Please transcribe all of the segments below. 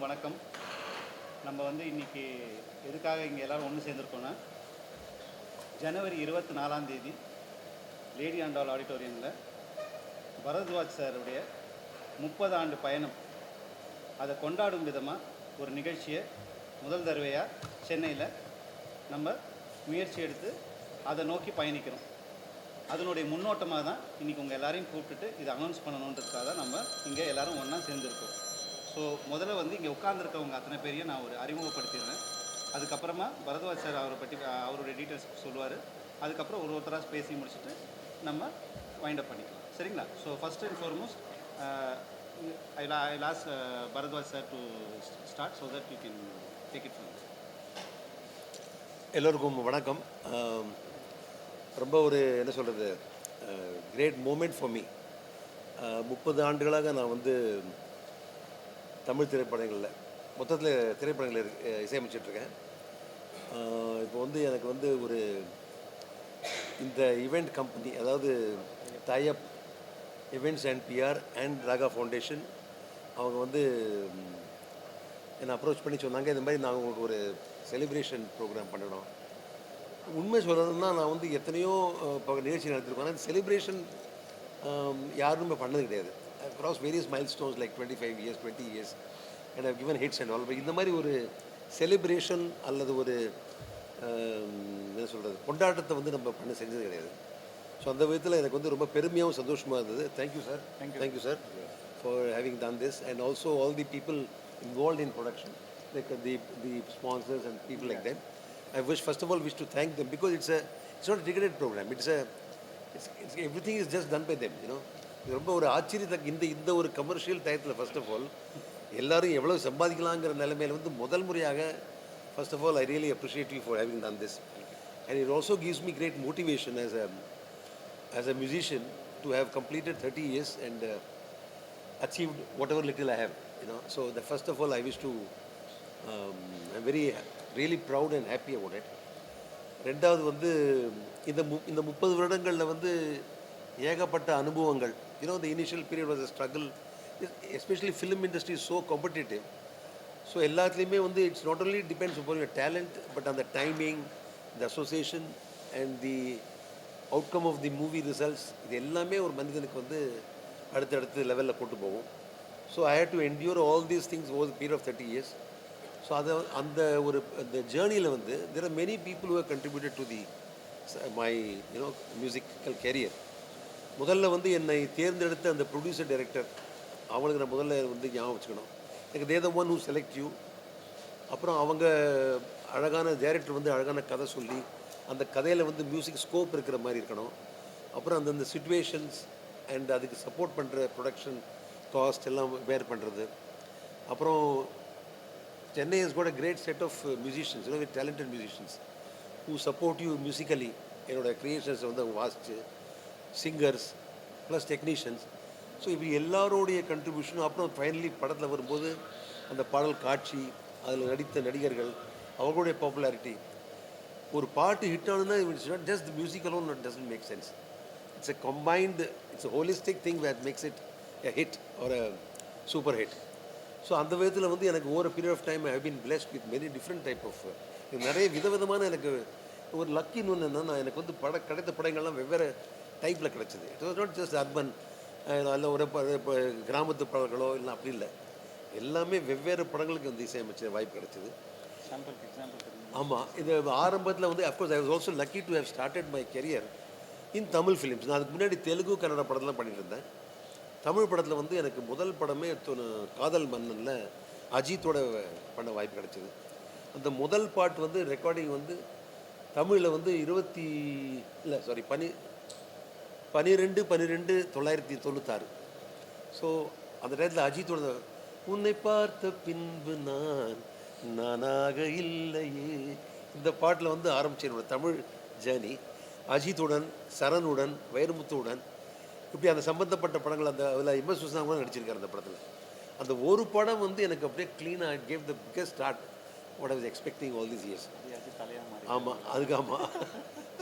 எல்லோருக்கும் வணக்கம். நம்ம இன்றைக்கி எதுக்காக இங்கே எல்லோரும் ஒன்று சேர்ந்துருக்கோன்னா, ஜனவரி 24 லேடி ஆண்டாள் ஆடிட்டோரியமில் பரத்வாஜ் சாருடைய 30 ஆண்டு பயணம் அதை கொண்டாடும் விதமாக ஒரு நிகழ்ச்சியை முதல் தடவையாக சென்னையில் நம்ம முயற்சி எடுத்து அதை நோக்கி பயணிக்கிறோம். அதனுடைய முன்னோட்டமாக தான் இன்றைக்கி உங்கள் எல்லாரையும் கூப்பிட்டுட்டு இதை அனௌன்ஸ் பண்ணணுன்றதுக்காக தான் நம்ம இங்கே எல்லோரும் ஒன்றா சேர்ந்துருக்கோம். ஸோ முதல்ல இங்கே உட்கார்ந்துருக்கவங்க அத்தனை பேரையும் நான் ஒரு அறிமுகப்படுத்திடுறேன். அதுக்கப்புறமா பரத்வாஜ் சார் அவரை பற்றி அவருடைய டீட்டெயில்ஸ் சொல்லுவார். அதுக்கப்புறம் ஒருத்தராக பேசி முடிச்சுட்டு நம்ம வைண்ட் அப் பண்ணிக்கலாம். சரிங்களா? So first and foremost I last Bharadwaj sir to start so that you can take it from. எல்லோருக்கும் வணக்கம். ரொம்ப ஒரு என்ன சொல்கிறது, கிரேட் மூமெண்ட் ஃபார் மீ. 30 ஆண்டுகளாக நான் தமிழ் திரைப்படங்களில் மொத்தத்தில் திரைப்படங்களில் இசையமைச்சிட்ருக்கேன். இப்போ எனக்கு ஒரு இந்த ஈவெண்ட் கம்பெனி, அதாவது tie up events and PR and Raga foundation, அவங்க என்னை அப்ரோச் பண்ணி சொன்னாங்க, இந்த மாதிரி நாங்கள் உங்களுக்கு ஒரு செலிப்ரேஷன் ப்ரோக்ராம் பண்ணணும். உண்மை சொல்லணும்னா நான் எத்தனையோ இப்போ நிகழ்ச்சி நடத்திருக்கோம். ஆனால் செலிப்ரேஷன் யாருமே பண்ணது கிடையாது. across various milestones like 25 years, 20 years, and I've given hits and all. But இந்த மாதிரி ஒரு செலிப்ரேஷன் அல்லது ஒரு என்ன சொல்கிறது, கொண்டாட்டத்தை நம்ம பண்ண செஞ்சது கிடையாது. ஸோ அந்த விதத்தில் எனக்கு ரொம்ப பெருமையாகவும் சந்தோஷமாக இருந்தது. Thank you sir, thank you sir for having done this, and also all the people involved in production, like the sponsors and people like that. I first of all wish to thank them, because it's not a ticketed program. It's everything is just done by them, you know. ரொம்ப ஒரு ஆச்சரியத்துக்கு இந்த ஒரு commercial டயத்தில் first of all எல்லோரும் எவ்வளோ சம்பாதிக்கலாங்கிற நிலைமையில் முதல் முறையாக first of all I really appreciate you for having done this, and it also gives me great motivation as a musician to have completed 30 years and achieved whatever little I have, you know. So the first of all I wish to I'm very really proud and happy about it. ரெண்டாவது இந்த 30 வருடங்களில் ஏகப்பட்ட அனுபவங்கள். You know, the initial period was a struggle, especially film industry is so competitive. So எல்லாத்துலேயுமே it's not only depends upon your talent, but on the timing, the association and the outcome of the movie results. இது எல்லாமே ஒரு மனிதனுக்கு அடுத்தடுத்த லெவலில் கொண்டு போகும். So I had to endure all these things over the period of 30 years. So அந்த ஜேர்னியில் there are many people who have contributed to my musical career. முதல்ல என்னை தேர்ந்தெடுத்த அந்த ப்ரொடியூசர் டைரக்டர், அவங்களுக்கு நான் முதல்ல ஞாபகம் வச்சுக்கணும். எனக்கு they the one who select you. அப்புறம் அவங்க அழகான டைரக்டர் அழகான கதை சொல்லி அந்த கதையில் மியூசிக் ஸ்கோப் இருக்கிற மாதிரி இருக்கணும். அப்புறம் அந்தந்த சிச்சுவேஷன்ஸ் அண்ட் அதுக்கு சப்போர்ட் பண்ணுற ப்ரொடக்ஷன் காஸ்ட் எல்லாம் பேர் பண்ணுறது. அப்புறம் Chennai has got a great set of musicians, you know, with talented musicians who support you musically. என்னோடய க்ரியேஷன்ஸ் வாசிச்சு சிங்கர்ஸ் ப்ளஸ் டெக்னீஷியன்ஸ். ஸோ இப்படி எல்லாரோடைய கண்ட்ரிபியூஷனும். அப்புறம் ஃபைனலி படத்தில் வரும்போது அந்த பாடல் காட்சி, அதில் நடித்த நடிகர்கள், அவர்களுடைய பாப்புலாரிட்டி. ஒரு பாட்டு ஹிட் ஆனுன்னா it's not just the music alone, it doesn't make sense. It's a combined, it's a holistic thing that makes it a hit or a super hit. So அந்த விதத்தில் எனக்கு over period of time I have been blessed with many different type of நிறைய விதவிதமான எனக்கு ஒரு லக்கின்னு ஒன்று என்னென்னா, எனக்கு கிடைத்த படங்கள்லாம் வெவ்வேறு டைப்பில் கிடச்சிது. It was not just urban, அதில் ஒரு கிராமத்து படங்களோ இல்லை, அப்படி இல்லை. எல்லாமே வெவ்வேறு படங்களுக்கு இசையமைச்ச வாய்ப்பு கிடச்சிது. ஆமாம், இது ஆரம்பத்தில் of course I was also lucky to have started my career in Tamil films. நான் அதுக்கு முன்னாடி தெலுங்கு கன்னட படத்தெலாம் பண்ணிட்டு இருந்தேன். தமிழ் படத்தில் எனக்கு முதல் படமே காதல் மன்னனில் அஜித்தோட பண்ண வாய்ப்பு கிடச்சிது. அந்த முதல் பாட்டு ரெக்கார்டிங் தமிழில் 12/12/1996. ஸோ அந்த நேரத்தில் அஜித்தோட உன்னை பார்த்த பின்பு நானாக இல்லையே, இந்த பாட்டில் ஆரம்பிச்சு என்னோட தமிழ் ஜேர்னி. அஜித்துடன், சரணுடன், வைரமுத்துவுடன், இப்படி அந்த சம்பந்தப்பட்ட படங்கள், அதில் எம்எஸ் விஸ்வநாதன் கூட நடிச்சிருக்காரு அந்த படத்தில். அந்த ஒரு படம் எனக்கு அப்படியே க்ளீனாக gave the biggest start what I was expecting all these years. ஆமாம், அதுக்கு ஆமாம்.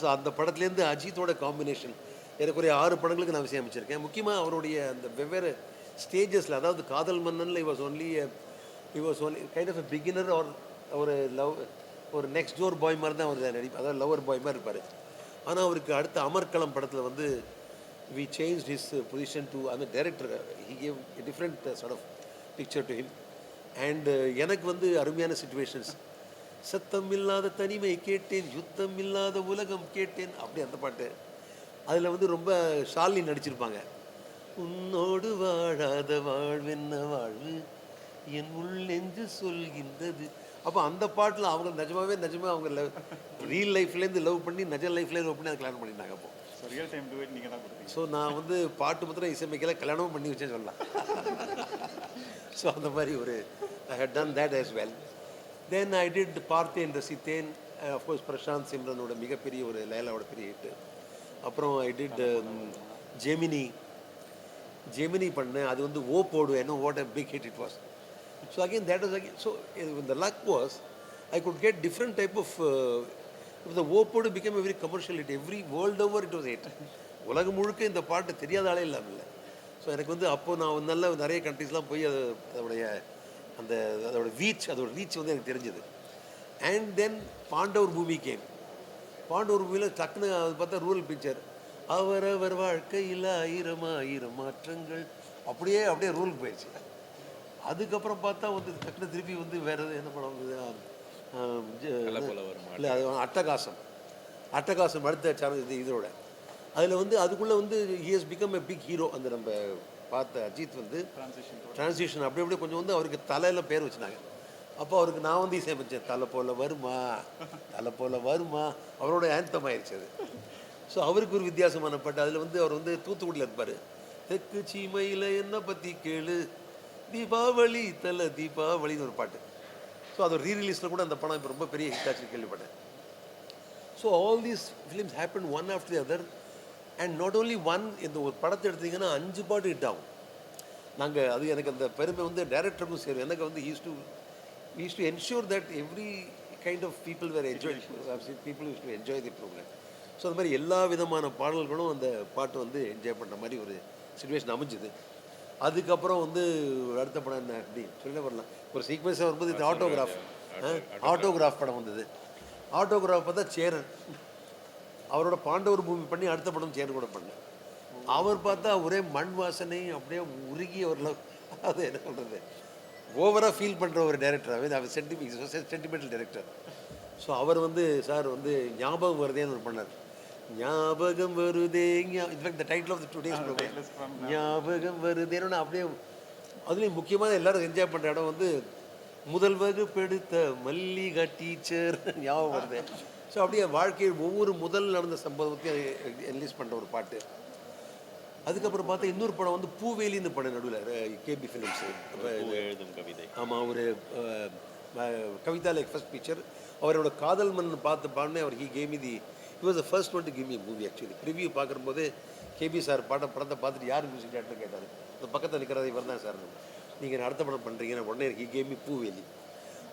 ஸோ அந்த படத்துலேருந்து அஜித்தோட காம்பினேஷன் எனக்கு ஒரு 6 படங்களுக்கு நான் இசையமைச்சிருக்கேன். முக்கியமாக அவருடைய அந்த வெவ்வேறு ஸ்டேஜஸில், அதாவது காதல் மன்னனில் was only he was only kind of a beginner or ஒரு லவ் ஒரு நெக்ஸ்ட் டோர் பாய் மாதிரி தான் அவர் நடிப்பார், அதாவது லவர் பாய் மாதிரி இருப்பார். ஆனால் அவருக்கு அடுத்த அமர்க்களம் படத்தில் வந்து we changed his position to, I mean director, he gave a different sort of picture to him. And எனக்கு வந்து அருமையான சுச்சுவேஷன்ஸ், சத்தம் இல்லாத தனிமை கேட்டேன், யுத்தம் இல்லாத உலகம் கேட்டேன், அப்படி அந்த பாட்டு. அதில் வந்து ரொம்ப ஷாலினி நடிச்சிருப்பாங்க. உன்னோடு வாழாத வாழ்வென்ன வாழ்வு என் உள்ளெஞ்சு சொல்கின்றது. அப்போ அந்த பாட்டில் அவங்க நிஜமாக அவங்க ரியல் லைஃப்லேருந்து லவ் பண்ணி நிஜ லைஃப்லேருந்து லவ் பண்ணி அதை கல்யாணம் பண்ணிட்டாங்க. அப்போ so real time do it நீங்கள் தான் கொடுத்தீங்க. ஸோ நான் வந்து பாட்டு மாத்திரம் இசைமைக்கல, கல்யாணமும் பண்ணி வச்சேன்னு சொல்லலாம். ஸோ அந்த மாதிரி ஒரு I had ton that as well. Then I did பார்த்தேன் ரசித்தேன், அஃப்கோர்ஸ் பிரசாந்த் சிம்ரனோட மிகப்பெரிய ஒரு லைலாவோட பெரிய ஹிட்டு. அப்புறம் ஐ டிட் ஜெமினி பண்ணேன், அது வந்து ஓ போடுவேன், what a big hit it was. So again that was again, so the luck was I could get different type of the ஓப்போடு became a very commercial hit, every world over it was a hit. உலகம் முழுக்க இந்த பாட்டு தெரியாத ஆளே இல்லாமல் இல்லை. So எனக்கு வந்து அப்போது நான் நிறைய கண்ட்ரீஸ்லாம் போய் அதோட ரீச் வந்து எனக்கு தெரிஞ்சது. அண்ட் தென் பாண்டவர் பூமி கேம். பாண்டவர் பூமியில் டக்குன்னு அது பார்த்தா ரூரல் பிக்சர், அவரவர் வாழ்க்கையில் ஆயிரம் மாற்றங்கள், அப்படியே ரூலுக்கு போயிடுச்சு. அதுக்கப்புறம் பார்த்தா வந்து டக்குன்னு திருப்பி வந்து வேறு என்ன படம் வந்தது, இல்லை அது அட்டகாசம் அடுத்த சேனல் இதோட. அதில் வந்து அதுக்குள்ளே வந்து he has become a big hero. அந்த நம்ம பார்த்த அஜித் வந்து டிரான்சிஷன் அப்படியே கொஞ்சம் வந்து அவருக்கு தலையில் பேர் வச்சுனாங்க. அப்போ அவருக்கு நான் வந்து இசையமைச்சேன், தலை போல வருமா, அவரோட ஆந்தம் ஆயிடுச்சு அது. ஸோ அவருக்கு ஒரு வித்தியாசமான பாட்டு. அதில் வந்து அவர் வந்து தூத்துக்குடியில் இருப்பார். தெற்கு சீமையில் என்ன பற்றி கேளு, தீபாவளின்னு ஒரு பாட்டு. ஸோ அது ரீரிலீஸில் கூட அந்த படம் இப்போ ரொம்ப பெரிய ஹிட் ஆச்சு கேள்விப்பட்டேன். So all these films happen one after the other. And not only one, இந்த ஒரு படத்தை எடுத்தீங்கன்னா 5 பாட்டு ஹிட் ஆகும். அது எனக்கு அந்த பெருமை வந்து டைரக்டருக்கும் சேரும். எனக்கு வந்து use to ensure that every kind of people were enjoy, people use to enjoy the programme. So அந்த மாதிரி எல்லா விதமான பாடல்களும் அந்த பாட்டு வந்து என்ஜாய் பண்ணுற மாதிரி ஒரு சுச்சுவேஷன் அமைஞ்சுது. அதுக்கப்புறம் வந்து அடுத்த படம் என்ன அப்படி சொல்ல வரலாம், ஒரு சீக்வன்ஸாக வரும்போது இது ஆட்டோகிராஃப் படம் வந்தது. ஆட்டோகிராஃப் பார்த்தா சேரன், அவரோட பாண்டவர் பூமி பண்ணி அடுத்த படம் சேரன் கூட பண்ணேன். அவர் பார்த்தா ஒரே மண் வாசனை, அப்படியே உருகி அது என்ன சொல்கிறது, ஓவராக ஃபீல் பண்ணுற ஒரு டேரக்டர். அவர் சென்டிமெண்டல் டேரக்டர். ஸோ அவர் வந்து சார் வந்து ஞாபகம் வருதேன்னு ஒரு பண்ணார். ஞாபகம் வருதே, in fact the title of the today's programme ஞாபகம் வருதேன்னு. அப்படியே அதுலேயும் முக்கியமாக எல்லாரும் என்ஜாய் பண்ணுற இடம் வந்து முதல் வகுப்பு எடுத்த மல்லிகா டீச்சர் ஞாபகம் வருது. ஸோ அப்படியே வாழ்க்கையில் ஒவ்வொரு முதல் நடந்த சம்பவத்தையும் என்லிஸ்ட் பண்ணுற ஒரு பாட்டு. அதுக்கப்புறம் பார்த்தா இன்னொரு படம் வந்து பூவேலின்னு படம் நடுவில் கேபி ஃபிலிம்ஸு. ஆமாம், ஒரு கவிதா லைக் ஃபர்ஸ்ட் பிக்சர். அவரோட காதல் மண் பார்த்து பாடினே அவர் he was the first one to give me a movie actually. Preview பார்க்கும்போது கேபி சார் படத்தை பார்த்துட்டு யார் மியூசிக் டேரக்டர் கேட்டார். இந்த பக்கத்தில் நிற்கிறது இவர் தான் சார், நீங்கள் அடுத்த படம் பண்ணுறீங்கன்னா உடனே he gave me பூவேலி.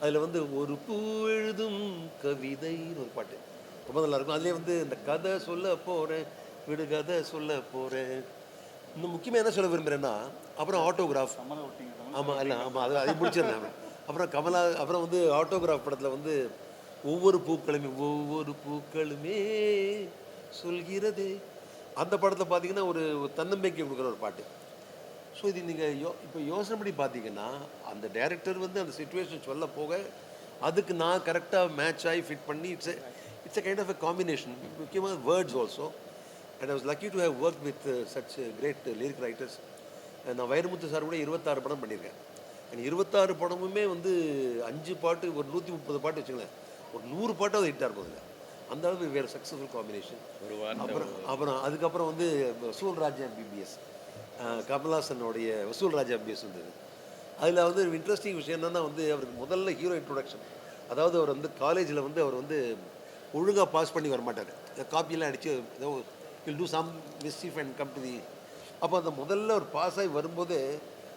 அதில் வந்து ஒரு பூ எழுதும் கவிதைன்னு ஒரு பாட்டு ரொம்ப நல்லாயிருக்கும். அதுலேயே வந்து இந்த கதை சொல்ல போகிறேன், விடுகதை சொல்ல போகிறேன். இன்னும் முக்கியமாக என்ன சொல்ல விரும்புகிறேன்னா, அப்புறம் ஆட்டோகிராஃப். ஆமாம் அதை முடிச்சிருந்தேன். அப்புறம் வந்து ஆட்டோகிராஃப் படத்தில் வந்து ஒவ்வொரு பூக்களுமே சொல்கிறதே, அந்த படத்தை பார்த்தீங்கன்னா ஒரு தன்னம்பிக்கை கொடுக்குற ஒரு பாட்டு. ஸோ இது நீங்கள் இப்போ யோசனை பண்ணி பார்த்தீங்கன்னா, அந்த டைரக்டர் வந்து அந்த சுச்சுவேஷன் சொல்ல போக அதுக்கு நான் கரெக்டாக மேட்ச் ஆகி ஃபிட் பண்ணி it's a kind of a combination. முக்கியமாக words also. And I was lucky to have worked with such great lyric writers. நான் வைரமுத்து சார் கூட 26 படம் பண்ணியிருக்கேன். அண்ட் 26 படமுமே வந்து 5 பாட்டு, ஒரு 130 பாட்டு வச்சுங்களேன், ஒரு 100 பாட்டாவது ஹிட்டாக இருக்கும். அதில் அந்த அளவுக்கு வேறு சக்ஸஸ்ஃபுல் காம்பினேஷன். அப்புறம் அதுக்கப்புறம் வந்து வசூல் ராஜா MBBS, கமல்ஹாசனுடைய வசூல் ராஜா MBBS வந்தது. அதில் வந்து இன்ட்ரெஸ்டிங் விஷயம் என்னென்னா வந்து அவருக்கு முதல்ல ஹீரோ இன்ட்ரொடக்ஷன். அதாவது அவர் வந்து காலேஜில் வந்து அவர் வந்து ஒழுங்காக பாஸ் பண்ணி வரமாட்டார், காப்பியெல்லாம் அடித்து ஏதோ will do some mischief and come to the. அப்போ அந்த முதல்ல ஒரு பாஸ் ஆகி வரும்போது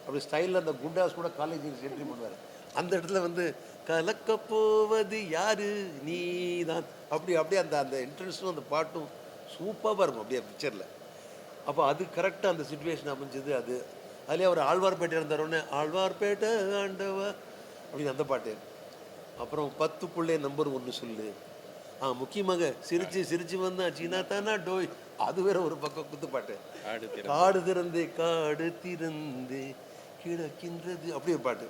அப்படி ஸ்டைலில் அந்த குண்டாஸ் கூட காலேஜுக்கு என்ட்ரி பண்ணுவார். அந்த இடத்துல வந்து கலக்க போவது யாரு நீ தான், அப்படியே அந்த இன்ட்ரெஸ்ட்டும் அந்த பாட்டும் சூப்பராக இருக்கும் அப்படியே பிக்சரில். அப்போ அது கரெக்டாக அந்த சுச்சுவேஷன் அமைஞ்சது. அதுலேயே அவர் ஆழ்வார்பேட்டை இருந்தாரோடனே ஆழ்வார்பேட்டை ஆண்டவா அப்படின்னு அந்த பாட்டு. அப்புறம் 10 நம்பர் 1 சொல்லு. முக்கியமாக சிரிச்சு சிரிச்சு வந்தா சீனா தானா டோய், அது வேற ஒரு பக்கம் குத்துப்பாட்டு. காடு திறந்தே காடு திறந்தே கிடக்கின்றது, அப்படியே பாட்டு.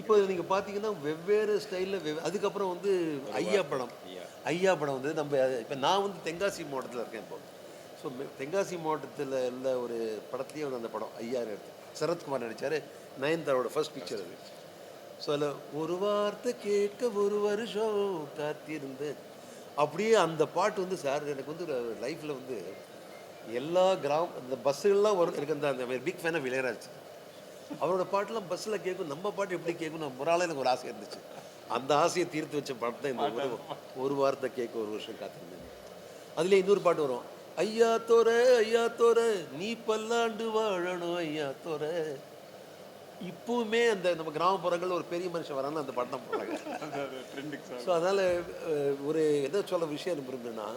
இப்போ நீங்கள் பார்த்தீங்கன்னா வெவ்வேறு ஸ்டைலில் அதுக்கப்புறம் வந்து ஐயா படம் வந்து நம்ம இப்போ நான் வந்து தென்காசி மாவட்டத்தில் இருக்கேன் இப்போ. ஸோ தென்காசி மாவட்டத்தில் உள்ள ஒரு படத்துலேயே வந்து அந்த படம் ஐயா எடுத்து சரத்குமார் நடித்தார். நயன்தாரோட ஃபர்ஸ்ட் பிக்சர் அது. ஸோ அதில் ஒரு வார்த்தை கேட்க ஒரு வருஷம் காத்திருந்து, அப்படியே அந்த பாட்டு வந்து சார் எனக்கு வந்து லைஃப்பில் வந்து எல்லா இந்த பஸ்ஸுகள்லாம் வரும். எனக்கு அந்த பிக் ஃபேனாக இளையராஜ். அவரோட பாட்டெலாம் பஸ்ஸில் கேட்கும். நம்ம பாட்டு எப்படி கேட்கும் நான் முறால எனக்கு ஒரு ஆசை இருந்துச்சு. அந்த ஆசையை தீர்த்து வச்ச பாட்டு தான் இந்த ஒரு வார்த்தை கேட்க ஒரு வருஷம் காத்திருந்தேன். அதுலேயே இன்னொரு பாட்டு வரும், ஐயா தோர நீ பல்லாண்டு வாழணும் ஐயா தோர. இப்பவுமே அந்த நம்ம கிராமப்புறங்களில் ஒரு பெரிய மனுஷன் வரான்னு அந்த பாட்டு தான் போடுறாங்க. ஸோ அதனால் ஒரு எதை சொல்ல விஷயம் விரும்புன்னா,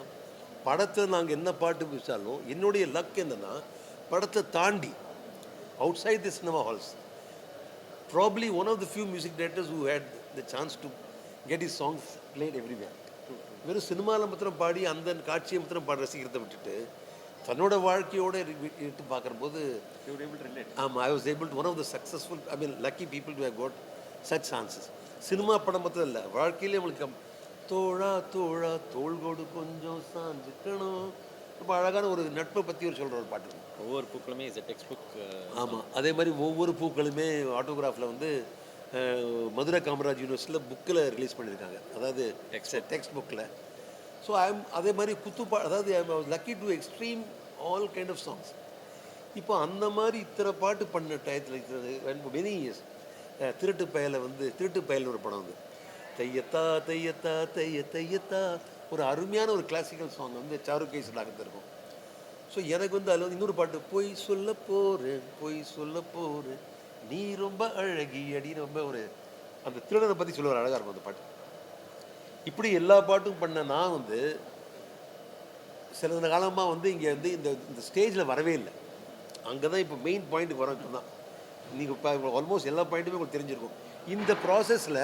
படத்தை நாங்கள் என்ன பாட்டு பிடிச்சாலும் என்னுடைய லக் என்னென்னா, படத்தை தாண்டி outside the cinema halls, probably one of the few music directors who had the chance to get his songs played everywhere. வெறும் சினிமாவில் மாத்திரம் பாடி அந்த காட்சியை மாத்திரம் பாடி ரசிக்கிறத விட்டுட்டு தன்னோட வாழ்க்கையோடு எடுத்து பார்க்கும்போது ஆமாம், I was able to one of the successful, I mean lucky people to have got such chances. Cinema படம் மாத்திரம் இல்லை, வாழ்க்கையிலே உங்களுக்கு தோழா தோழா தோள்கோடு கொஞ்சம் சாஞ்சுக்கணும், ரொம்ப அழகான ஒரு நட்பை பற்றி ஒரு சொல்கிற ஒரு பாட்டு. ஒவ்வொரு பூக்களுமே இஸ் எ டெக்ஸ்ட் புக். ஆமாம், அதே மாதிரி ஒவ்வொரு பூக்களுமே ஆட்டோகிராஃபில் வந்து மதுரை காமராஜ் யூனிவர்சிட்டியில் புக்கில் ரிலீஸ் பண்ணியிருக்காங்க, அதாவது டெக்ஸ்ட் புக்கில். ஸோ அதே மாதிரி அதாவது I was lucky to extreme all kind of songs. இப்போ அந்த மாதிரி இத்தனை பாட்டு பண்ண டயத்தில் மெனி இயர்ஸ் திருட்டு பயல் ஒரு படம் வந்து தையத்தா தையத்தா தையத்தா ஒரு அருமையான ஒரு கிளாசிக்கல் சாங் வந்து சாருகேஸ்வராக இருக்கும். ஸோ எனக்கு வந்து அதில் வந்து இன்னொரு பாட்டு, பொய் சொல்ல போகிறேன் நீ ரொம்ப அழகி அப்படின்னு ரொம்ப ஒரு அந்த திருடனை பற்றி சொல்லுவார், அழகாக இருக்கும் அந்த பாட்டு. இப்படி எல்லா பாட்டும் பண்ண நான் வந்து சில காலமாக வந்து இங்கே வந்து இந்த ஸ்டேஜில் வரவே இல்லை. அங்கே தான் இப்போ மெயின் பாயிண்ட் வரோம். இப்போ தான் நீங்கள் இப்போ ஆல்மோஸ்ட் எல்லா பாயிண்ட்டுமே உங்களுக்கு தெரிஞ்சிருக்கும். இந்த ப்ராசஸில்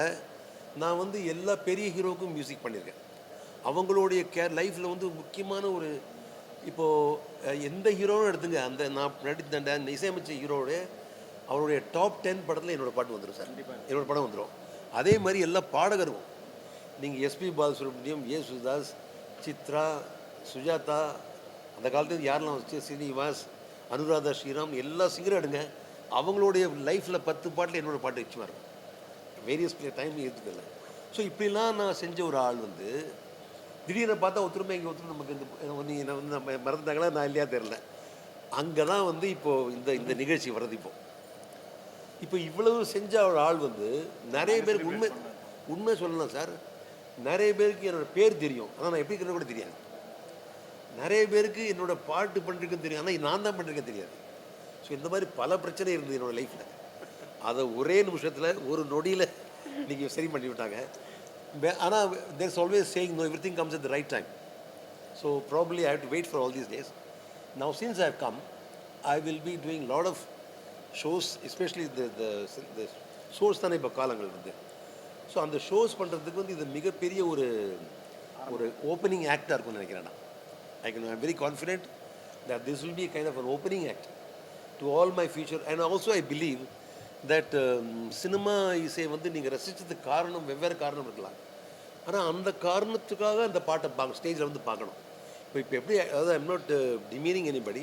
நான் வந்து எல்லா பெரிய ஹீரோவுக்கும் மியூசிக் பண்ணியிருக்கேன். அவங்களுடைய லைஃப்பில் வந்து முக்கியமான ஒரு, இப்போது எந்த ஹீரோவும் எடுத்துங்க, அந்த நான் இசையமைச்ச ஹீரோட அவருடைய டாப் 10 படத்தில் என்னோடய பாட்டு வந்துடும் சார், என்னோடய படம் வந்துடும். அதே மாதிரி எல்லா பாடகரும், நீங்கள் எஸ்பி பாலசுப்ரமணியம், சுதாஸ், சித்ரா, சுஜாதா, அந்த காலத்தில் யாரெல்லாம் வச்சு ஸ்ரீனிவாஸ், அனுராதா ஸ்ரீராம், எல்லா சிங்கரும் எடுங்க, அவங்களுடைய லைஃப்பில் 10 பாட்டில் என்னோடய பாட்டு வச்சு வரும். வேரியஸ் டைம் இருக்குதில்ல. ஸோ இப்படிலாம் நான் செஞ்ச ஒரு ஆள் வந்து திடீர்னு பார்த்தா ஒருத்தருமே இங்கே ஒருத்தர் நமக்கு இந்த வந்து நம்ம மறந்துட்டாங்களா நான் இல்லையா தெரில. அங்கே தான் வந்து இப்போது இந்த நிகழ்ச்சி வர்றது. இப்போ இவ்வளவு செஞ்ச ஒரு ஆள் வந்து நிறைய பேருக்கு உண்மை சொல்லலாம் சார், நிறைய பேருக்கு என்னோடய பேர் தெரியும், ஆனால் நான் எப்படி இருக்கிற கூட தெரியாது. நிறைய பேருக்கு என்னோடய பாட்டு பண்ணிருக்கேன்னு தெரியும், ஆனால் நான் தான் பண்ணிருக்கேன் தெரியாது. ஸோ இந்த மாதிரி பல பிரச்சனை இருந்தது என்னோடய லைஃப்பில். அதை ஒரே நிமிஷத்தில் ஒரு நொடியில் நீங்கள் சரி பண்ணி விட்டாங்க. ஆனால் there's always saying no, everything comes at the right time. So probably I have to wait for all these days. Now since I have come, I will be doing lot of shows, especially இந்த shows தானே இப்போ காலங்கள் வந்து. So அந்த shows பண்ணுறதுக்கு வந்து இது மிகப்பெரிய ஒரு ஓப்பனிங் ஆக்டாக இருக்கும்னு நினைக்கிறேன் நான். I'm very confident that this will be a kind of an opening act to all my future. And also I believe that cinema இசை வந்து நீங்கள் ரசித்ததுக்கு காரணம் வெவ்வேறு காரணம் இருக்கலாம், ஆனால் அந்த காரணத்துக்காக அந்த பாட்டை ஸ்டேஜில் வந்து பார்க்கணும். இப்போ எப்படி, அதாவது I'm not demeaning anybody,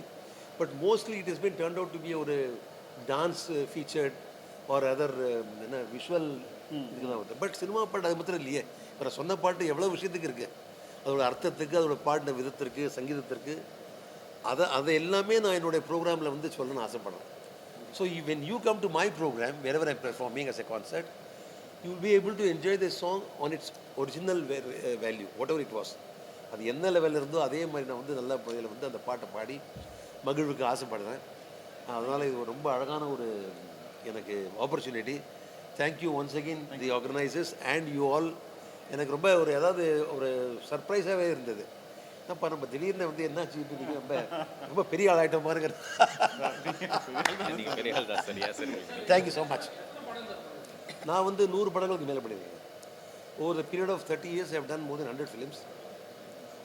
but mostly it is been turned out to be ஒரு டான்ஸ் ஃபீச்சர்ட் ஆர் அதர் என்ன விஷுவல் இதுதான் வருது. பட் சினிமா பாட்டு அது மாத்திரம் இல்லையே. இப்போ நான் சொன்ன பாட்டு எவ்வளோ விஷயத்துக்கு இருக்குது, அதோட அர்த்தத்துக்கு, அதோட பாடின விதத்திற்கு, சங்கீதத்திற்கு, அதை எல்லாமே நான் என்னுடைய ப்ரோக்ராமில் வந்து சொல்லணும்னு ஆசைப்படுறேன். So when you come to my program, wherever I'm performing as a concert, you will be able to enjoy the song on its original value, whatever it was. அது என்ன லெவலில் இருந்தோ அதே மாதிரி நான் வந்து நல்ல முறையில் வந்து அந்த பாட்டை பாடி மகிழ்வுக்கு ஆசைப்படுறேன். அதனால் இது ரொம்ப அழகான ஒரு எனக்கு opportunity. Thank you once again the organisers and you all. எனக்கு ரொம்ப ஒரு சர்ப்ரைஸாகவே இருந்தது. அப்போ நம்ம திடீர்னு வந்து என்னாச்சு, இப்போ நீங்கள் ரொம்ப பெரிய ஆள் ஆகிட்ட பாருங்க. Thank you so much. நான் வந்து 100 படங்களுக்கு மேலே பண்ணியிருக்கேன். Over the period of 30 years I have done more than 100 films.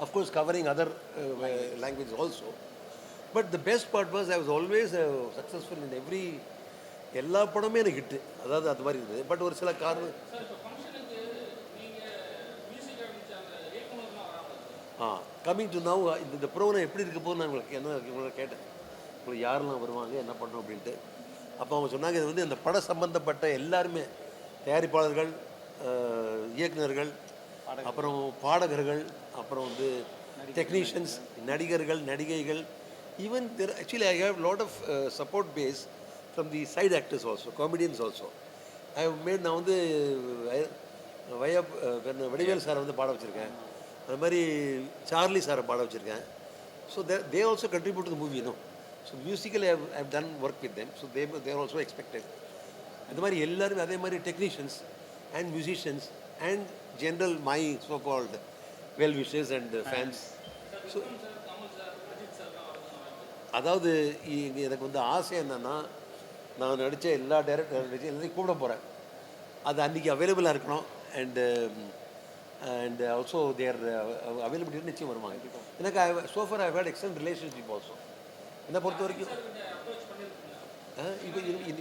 Of course covering other languages also. But the best part was I was always successful in every எல்லா படமே எனக்கு hit. அதாவது அது மாதிரி இருந்தது. பட் ஒரு சில காரணம் கம்மிங் டு நவ் இந்த ப்ரோக்ராம் எப்படி இருக்க போது நான் உங்களுக்கு கேட்டேன். உங்களுக்கு யாரெல்லாம் வருவாங்க என்ன பண்ணணும் அப்படின்ட்டு. அப்போ அவங்க சொன்னாங்க இது வந்து இந்த பட சம்பந்தப்பட்ட எல்லாருமே தயாரிப்பாளர்கள், இயக்குனர்கள், அப்புறம் பாடகர்கள், அப்புறம் வந்து டெக்னீஷியன்ஸ், நடிகர்கள், நடிகைகள், even there actually I have lot of support base from the side actors also, comedians also. I have made நான் வந்து வடிவேல் சாரை வந்து பாட வச்சுருக்கேன். அது மாதிரி சார்லி சாரை பாட வச்சுருக்கேன். So they also contribute to the movie no. So musical I have done work with them. So there also expected. இந்த மாதிரி எல்லாருமே அதே மாதிரி technicians and musicians and general my so called well விஷஸ் அண்ட் ஃபேன்ஸ். ஸோ அதாவது எனக்கு வந்து ஆசை என்னென்னா நான் நடித்த எல்லா டேரக்டர் எல்லாத்தையும் கூப்பிட போகிறேன். அது அன்றைக்கி அவைலபிளாக இருக்கணும். அண்ட் ஆல்சோ தேர் அவைலபிலிட்டி நிச்சயம் வருவாங்க. எனக்கு so far I had excellent relationship also. என்னை பொறுத்த வரைக்கும் இப்போ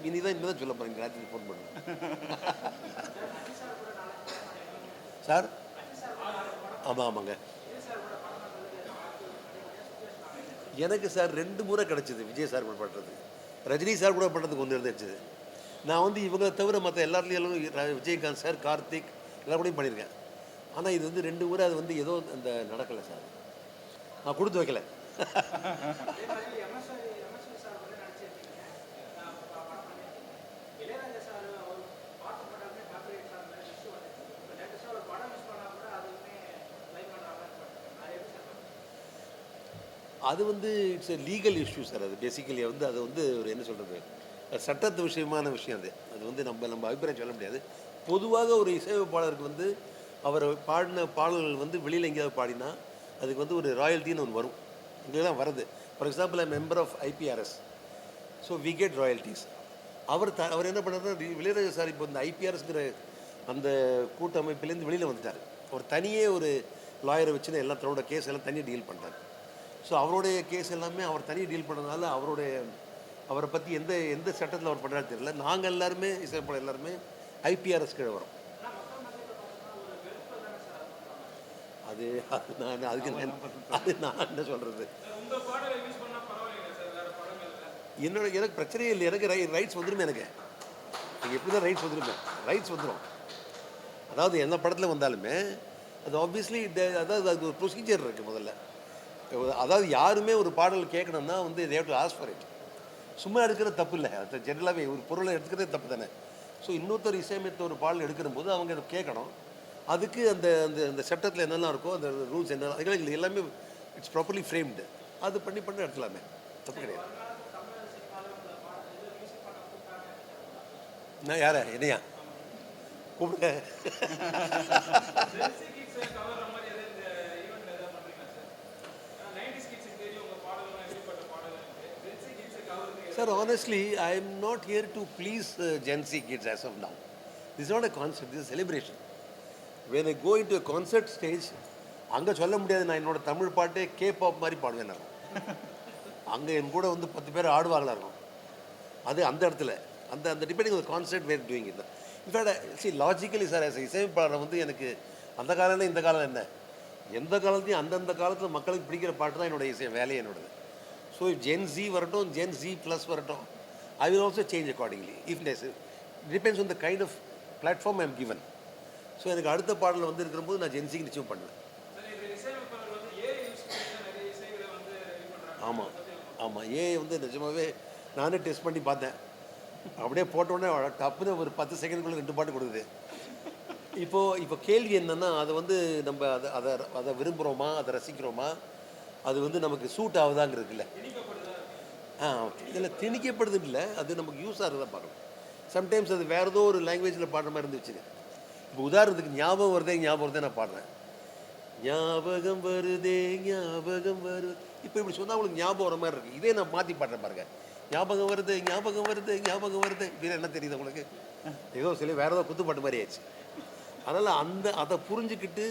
இனிதான் சொல்ல போகிறேன். ராத்திரி ஃபோன் பண்ணுங்க சார். ஆமாங்க எனக்கு சார் 2 முறை கிடச்சிது விஜய் சார் கூட பண்ணுறது. ரஜினி சார் கூட பண்ணுறதுக்கு ஒன்று இருந்துச்சு. நான் வந்து இவங்க தவிர மற்ற எல்லாத்துலேயும் விஜயகாந்த் சார், கார்த்திக் எல்லாம் கூடயும் பண்ணியிருக்கேன். ஆனால் இது வந்து 2 முறை அது வந்து ஏதோ அந்த நடக்கலை சார். நான் கொடுத்து வைக்கல. அது வந்து it's a legal issue sir. அது பேசிக்கலி வந்து அது வந்து ஒரு என்ன சொல்கிறது, சட்டத்து விஷயமான விஷயம். அது வந்து நம்ம அபிப்பிராயம் சொல்ல முடியாது. பொதுவாக ஒரு இசையமைப்பாளருக்கு வந்து அவர் பாடின பாடல்கள் வந்து வெளியில் எங்கேயாவது பாடினா அதுக்கு வந்து ஒரு ராயல்ட்டின்னு ஒன்று வரும். இங்கெல்லாம் வருது. For example I member of IPRS. So we get royalties. அவர் என்ன பண்ணாருன்னா இளையராஜா சார் இப்போ இந்த IPRSங்கிற அந்த கூட்டமைப்பிலேருந்து வெளியில் வந்துட்டார். அவர் தனியே ஒரு லாயரை வச்சுன்னு எல்லா தன்னோட கேஸ் எல்லாம் தனியாக டீல் பண்ணுறாரு. ஸோ அவருடைய கேஸ் எல்லாமே அவர் தனியாக டீல் பண்ணுறதுனால அவரை பற்றி எந்த சட்டத்தில் அவர் பண்ணுறாரு தெரியல. நாங்கள் எல்லாருமே இசைப்படம் எல்லாருமே IPRS கீழே வரோம். அது நான் என்ன சொல்கிறது, எனக்கு பிரச்சனையே இல்லை. எனக்கு ரைட்ஸ் வந்துடுமே. எனக்கு எப்படி தான் ரைட்ஸ் வந்துடும். அதாவது எந்த படத்தில் வந்தாலுமே அது ஆப்வியஸ்லி அதாவது அது ஒரு ப்ரொசீஜர் இருக்குது முதல்ல. அதாவது யாருமே ஒரு பாடல் கேட்கணும்னா வந்து they have to ask for it. சும்மா எடுக்கிறது தப்பு இல்லை. அது ஜென்ரலாகவே ஒரு பொருளை எடுக்கிறதே தப்பு தானே. ஸோ இன்னொருத்தர் இசையமைத்த ஒரு பாடல் எடுக்கிற போது அவங்க அதை கேட்கணும். அதுக்கு அந்த அந்த சட்டத்தில் என்னெல்லாம் இருக்கோ அந்த ரூல்ஸ் என்ன அதுக்கு எல்லாமே இட்ஸ் ப்ராப்பர்லி ஃப்ரேம்டு. அது பண்ணி எடுக்கலாமே, தப்பு கிடையாது. நான் யாரை என்னையா கூப்பிடுங்க. Sir, honestly, I am not here to please Gen Z kids as of now. This is not a concert, this is a celebration. When I go into a concert stage, அங்கே சொல்ல முடியாது நான் என்னோட தமிழ் பாட்டே K-pop மாதிரி பாடுவேன். நான் அங்கே என் கூட வந்து 10 பேர் ஆடுவாங்களா இருக்கும். அது அந்த இடத்துல அந்த depending on concept were doing it. In fact logically sir இசையமைப்பாளர் வந்து எனக்கு அந்த காலம் இந்த காலம் என்ன, எந்த காலத்தையும் அந்தந்த காலத்தில் மக்களுக்கு பிடிக்கிற பாட்டு தான் என்னோட இசை வேலையை என்னோடது. ஸோ Gen Z வரட்டும், Gen Z+ வரட்டும், I will also change accordingly if necessary. Depends on the kind of platform I am given. So எனக்கு அடுத்த பாடலில் வந்து இருக்கிற போது நான் Gen Z நிச்சயம் பண்ணுவேன். ஆமாம் வந்து நிஜமாகவே நானே டெஸ்ட் பண்ணி பார்த்தேன். அப்படியே போட்டோடனே டப்புன்னு ஒரு 10 செகண்டுக்குள்ளே 2 பாட்டு கொடுக்குது. இப்போ கேள்வி என்னென்னா அதை வந்து நம்ம அதை விரும்புகிறோமா, அதை ரசிக்கிறோமா, அது வந்து நமக்கு சூட் ஆகுதாங்கிறது இல்லை. இதில் திணிக்கப்படுது இல்லை, அது நமக்கு யூஸ் ஆகிறதா பார்க்கணும். சம்டைம்ஸ் அது வேறு ஏதோ ஒரு லாங்குவேஜில் பாடுற மாதிரி இருந்துச்சுங்க. இப்போ உதாரணத்துக்கு ஞாபகம் வருதே நான் பாடுறேன். ஞாபகம் வருது. இப்போ இப்படி சொன்னால் உங்களுக்கு ஞாபகம் வர மாதிரி இருக்குது. இதே நான் மாற்றி பாடுறேன் பாருங்க. ஞாபகம் வருது ஞாபகம் வருது ஞாபகம் வருது இப்படின்னா என்ன தெரியுது உங்களுக்கு? ஏதோ சொல்லி வேறு ஏதோ குத்துப்பாட்டு மாதிரி ஆயிடுச்சு. அதனால் அதை புரிஞ்சுக்கிட்டு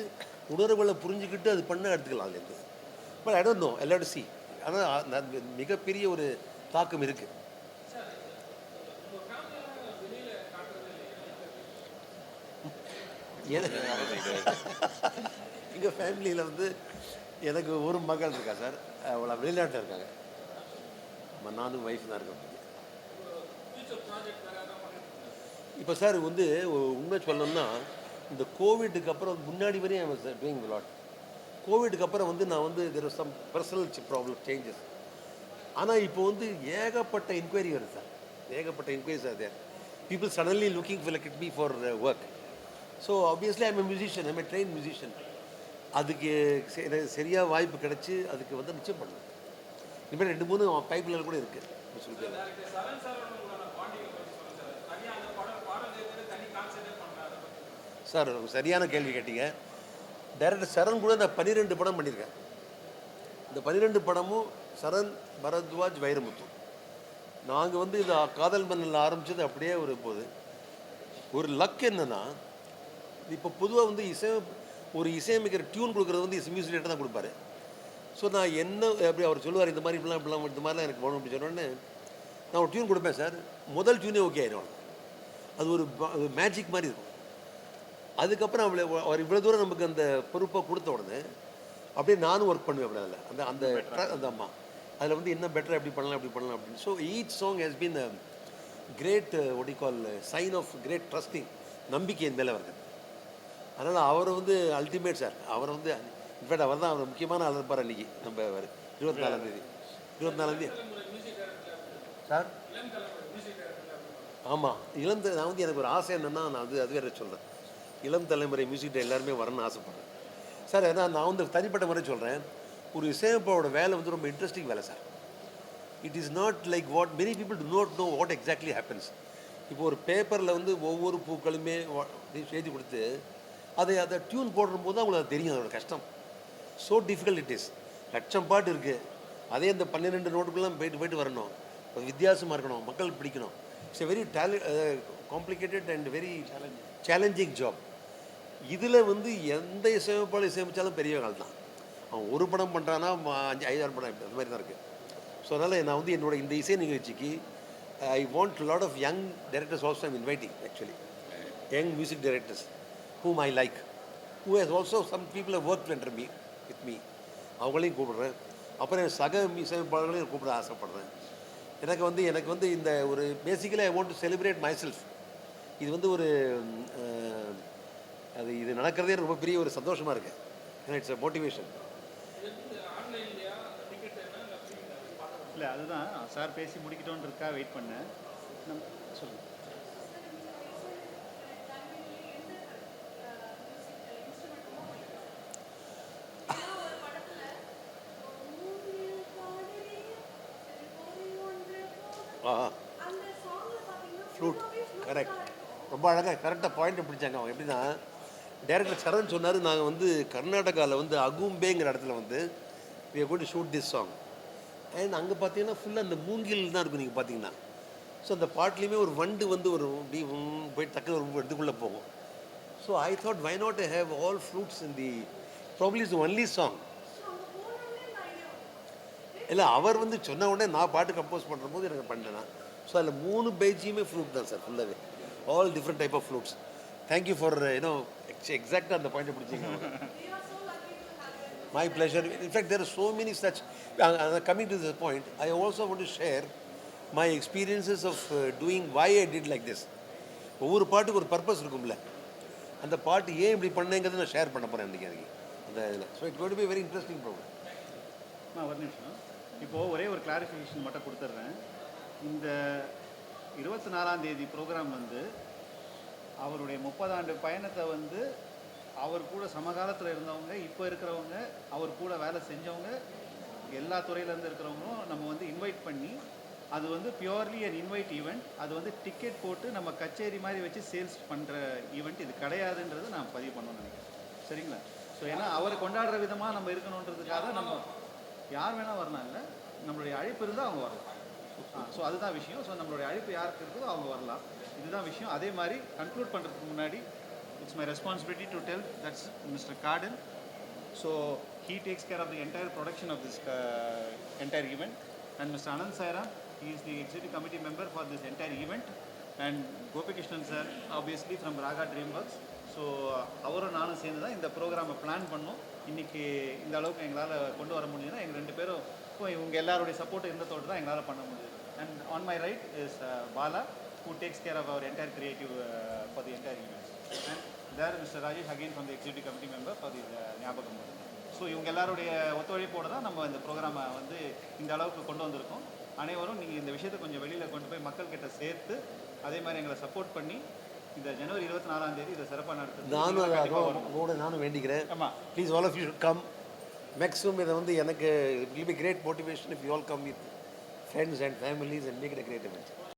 உணர்வுகளை புரிஞ்சுக்கிட்டு அது பண்ண எடுத்துக்கலாம் அதுலேருந்து. பட் ஐ டோன்ட் நோ எல்லாரும் சி. ஆனால் மிகப்பெரிய ஒரு தாக்கம் இருக்குது. எங்கள் ஃபேமிலியில் வந்து எனக்கு ஒரு மகள் இருக்கா சார். அவளை வெளிநாட்டில் இருக்காங்க. நானும் ஒய்ஃப் தான் இருக்கோம். இப்போ சார் வந்து உண்மை சொல்லணும்னா இந்த கோவிட்டுக்கு அப்புறம் முன்னாடி வரையும் ஐ வாஸ் டூயிங் லாட். கோவிட்டுக்கு அப்புறம் வந்து நான் வந்து there was some personal problem changes. ஆனால் இப்போ வந்து ஏகப்பட்ட என்கொயரி வருது சார். ஏகப்பட்ட enquiries are there. People suddenly looking for like me for work. So obviously I'm a musician, I'm a train musician. அதுக்கு சரியாக வாய்ப்பு கிடச்சி அதுக்கு வந்து நிச்சயம் பண்ணணும். இனிமேல் 2-3 பைப்பில் கூட இருக்குது. சார் சரியான கேள்வி கேட்டீங்க. டைரக்டர் சரண் கூட நான் 12 படம் பண்ணியிருக்கேன். இந்த 12 படமும் சரண், பரத்வாஜ், வைரமுத்து. நாங்கள் வந்து இது காதல் மன்னனில் ஆரம்பித்தது அப்படியே போகுது. ஒரு லக் என்னென்னா, இப்போ பொதுவாக வந்து ஒரு இசையமைக்கிற டியூன் கொடுக்குறது வந்து மியூசிக் டேரக்டர் தான் கொடுப்பாரு. ஸோ நான் என்ன அப்படி அவர் சொல்லுவார், இந்த மாதிரி இப்படிலாம் இந்த மாதிரிலாம் எனக்கு போகணும் அப்படி சொன்னோடனே நான் ஒரு டியூன் கொடுப்பேன் சார். முதல் டியூனே ஓகே ஆயிடும். அது ஒரு மேஜிக் மாதிரி இருக்கும். அதுக்கப்புறம் அவர் இவ்வளோ தூரம் நமக்கு அந்த பொறுப்பை கொடுத்த உடனே அப்படியே நானும் ஒர்க் பண்ணுவேன். அப்படி அதில் அந்த அம்மா அதில் வந்து என்ன பெட்டர் எப்படி பண்ணலாம் அப்படின்னு. So each song has been great what you call sign of great trusting, நம்பிக்கை என் மேலே வருது. அதனால் அவர் வந்து அல்டிமேட் சார். அவர் வந்து இன்ஃபேக்ட் அவர் தான் அவர் முக்கியமான ஆள் இருப்பார். அன்றைக்கி நம்ம 24 சார். ஆமாம், நான் வந்து எனக்கு ஒரு ஆசை என்னென்னா, நான் அது வேறு சொல்கிறேன். இளம் தலைமுறை மியூசிக்கிட்ட எல்லாருமே வரணும்னு ஆசைப்பட்றேன் சார். ஏன்னா நான் வந்து தனிப்பட்ட முறை சொல்கிறேன், ஒரு இசையமைப்பாவோட வேலை வந்து ரொம்ப இன்ட்ரெஸ்டிங் வேலை sir. It is not like what many people to not know what exactly happens. இப்போ ஒரு பேப்பரில் வந்து ஒவ்வொரு பூக்களுமே எழுதி கொடுத்து அதை டியூன் போடும்போது தான் உங்களுக்கு அது தெரியும் அதோட கஷ்டம். So difficult it is. லட்சம் பாட்டு இருக்குது. அதே அந்த 12 நோட்டுக்குள்ளே போயிட்டு வரணும். வித்தியாசமாக இருக்கணும், மக்கள் பிடிக்கணும். It's a very complicated and very challenging job. இதில் வந்து எந்த இசையமைச்சாலும் பெரிய கால் தான். அவன் ஒரு படம் பண்ணுறான்னா 5-6 படம் அந்த மாதிரி தான் இருக்குது. ஸோ அதனால் நான் வந்து என்னோட இந்த இசை நிகழ்ச்சிக்கு I want lot of young directors also I'm inviting. Actually young music directors whom I like, who has also some people have worked under me with me. அவங்களையும் கூப்பிடுறேன். அப்புறம் சக இசையமைப்பாளர்களையும் கூப்பிட ஆசைப்படுறேன். எனக்கு வந்து இந்த ஒரு basically I want to celebrate my self. இது வந்து ஒரு இது நடக்கிறதே ரொம்ப பெரிய ஒரு சந்தோஷமாக இருக்குது. ஏன்னா இட்ஸ் அ மோட்டிவேஷன். இல்லை, அதுதான் சார் பேசி முடிக்கிட்டோன்றதுக்காக வெயிட் பண்ணேன். சொல்லுங்கள். Flute correct. ரொம்ப அழகாக கரெக்டாக பாயிண்ட்டை பிடிச்சாங்க அவங்க. எப்படின்னா டைரக்டர் சரண் சொன்னார், நாங்கள் வந்து கர்நாடகாவில் வந்து அகும்பேங்கிற இடத்துல வந்து we are going to shoot this song. And அங்கே பார்த்தீங்கன்னா ஃபுல்லாக அந்த மூங்கில் தான் இருக்கும். நீங்கள் பார்த்தீங்கன்னா ஸோ அந்த பாட்டுலேயுமே ஒரு வண்டு வந்து ஒரு இப்படி போய் டக்கு ஒரு இடத்துக்குள்ளே போகும். So I thought why not have all flutes in the probably is only song. இல்லை, அவர் வந்து சொன்ன உடனே நான் பாட்டு கம்போஸ் பண்ணுற போது எனக்கு பண்ணேன். ஸோ அதில் 3 பேஜியுமே ஃப்ளூட் தான் சார் ஃபுல்லாகவே. All different type of flutes. Thank you for எக்ஸாக்டாக அந்த பாயிண்ட்டை பிடிச்சிங்க. My pleasure. In fact, there are so many such. Coming to this point, I also want to share my experiences of doing why I did like this. ஒவ்வொரு பாட்டுக்கு ஒரு purpose இருக்கும்ல, அந்த பாட்டு ஏன் இப்படி பண்ணேங்கிறத நான் ஷேர் பண்ண போகிறேன் இன்றைக்கி அந்த இதில். So it got be very interesting programme. ஒரு நிமிஷம், இப்போது ஒரே ஒரு கிளாரிஃபிகேஷன் மட்டும் கொடுத்துட்றேன். இந்த 24ஆம் தேதி ப்ரோக்ராம் வந்து அவருடைய 30 ஆண்டு பயணத்தை வந்து அவர் கூட சமகாலத்தில் இருந்தவங்க, இப்போ இருக்கிறவங்க, அவர் கூட வேலை செஞ்சவங்க, எல்லா துறையிலேருந்து இருக்கிறவங்களும் நம்ம வந்து இன்வைட் பண்ணி, அது வந்து பியூர்லி அன் இன்வைட் ஈவெண்ட். அது வந்து டிக்கெட் போட்டு நம்ம கச்சேரி மாதிரி வச்சு சேல்ஸ் பண்ணுற ஈவெண்ட் இது கிடையாதுன்றது நான் பதிவு பண்ணணும்னு நினைக்கிறேன். சரிங்களா? ஸோ ஏன்னா அவர் கொண்டாடுற விதமாக நம்ம இருக்கணுன்றதுக்காக நம்ம யார் வேணால் வரலாம், இல்லை நம்மளுடைய அழைப்பு இருந்தால் அவங்க வரலாம். ஸோ ஸோ அதுதான் விஷயம். ஸோ நம்மளுடைய அழைப்பு யாருக்கு இருக்குதோ அவங்க வரலாம். இதுதான் விஷயம். அதே மாதிரி கன்க்ளூட் பண்ணுறதுக்கு முன்னாடி it's my responsibility to tell that's mister garden. So he takes care of the entire production of this entire event, and Mr. Anand Saira, he is the executive committee member for this entire event, and Gopikrishnan sir obviously from Raga Dreamworks. So அவரும் நானும் சேர்ந்து தான் இந்த ப்ரோக்ராமை plan பண்ணோம். இன்றைக்கி இந்த அளவுக்கு எங்களால் கொண்டு வர முடியுதுன்னா எங்கள் 2 பேரும் இப்போ இவங்க எல்லாருடைய சப்போர்ட் இருந்ததோடு தான் எங்களால் பண்ண முடியுது. And on my right is Bala, who takes care of our entire creative for the entire event, and there Mr. Rajesh again from the executive committee member for the ஞாபகம். ஸோ இவங்க எல்லாருடைய ஒத்துழைப்போடு தான் நம்ம இந்த ப்ரோக்ராமை வந்து இந்த அளவுக்கு கொண்டு வந்திருக்கோம். அனைவரும் நீங்கள் இந்த விஷயத்தை கொஞ்சம் வெளியில் கொண்டு போய் மக்கள்கிட்ட சேர்த்து அதே மாதிரி எங்களை சப்போர்ட் பண்ணி இந்த ஜனவரி 24ஆம் தேதி இதை சிறப்பாக நடத்துது. நானும் வேண்டிக்கிறேன். ஆமாம், please all of you should come. Maximum இதை வந்து எனக்கு it will be great motivation if you all come with friends and families and make it a great event.